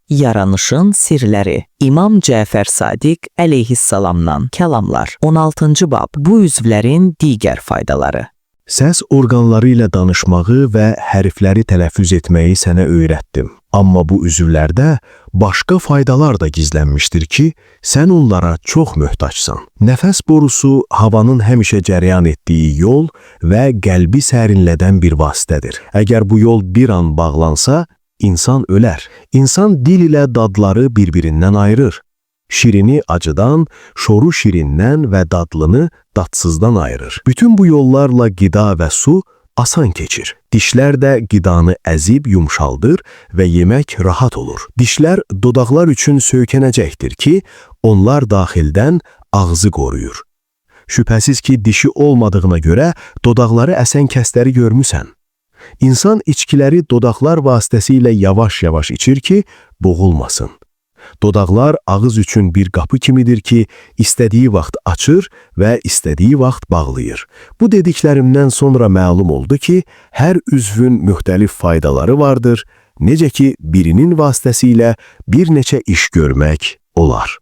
Yaranışın sirləri. İmam Cəfər Sadiq əleyhissalamdan kəlamlar. 16-cı bab. Bu üzvlərin digər faydaları. Səs orqanları ilə danışmağı və hərfləri tələffüz etməyi sənə öyrətdim. Amma bu üzvlərdə başqa faydalar da gizlənmişdir ki, sən onlara çox möhtacsan. Nəfəs borusu havanın həmişə cərəyan etdiyi yol və qəlbi sərinlədən bir vasitədir. Əgər bu yol bir an bağlansa, insan ölər. İnsan dil ilə dadları bir-birindən ayırır. Şirini acıdan, şoru şirindən və dadlını dadsızdan ayırır. Bütün bu yollarla qida və su asan keçir. Dişlər də qidanı əzib yumşaldır və yemək rahat olur. Dişlər dodaqlar üçün söykənəcəkdir ki, onlar daxildən ağzı qoruyur. Şübhəsiz ki, dişi olmadığına görə dodaqları əsən kəsləri görmüsən. İnsan içkiləri dodaqlar vasitəsilə yavaş-yavaş içir ki, boğulmasın. Dodaqlar ağız üçün bir qapı kimidir ki, istədiyi vaxt açır və istədiyi vaxt bağlayır. Bu dediklərimdən sonra məlum oldu ki, hər üzvün müxtəlif faydaları vardır, necə ki, birinin vasitəsilə bir neçə iş görmək olar.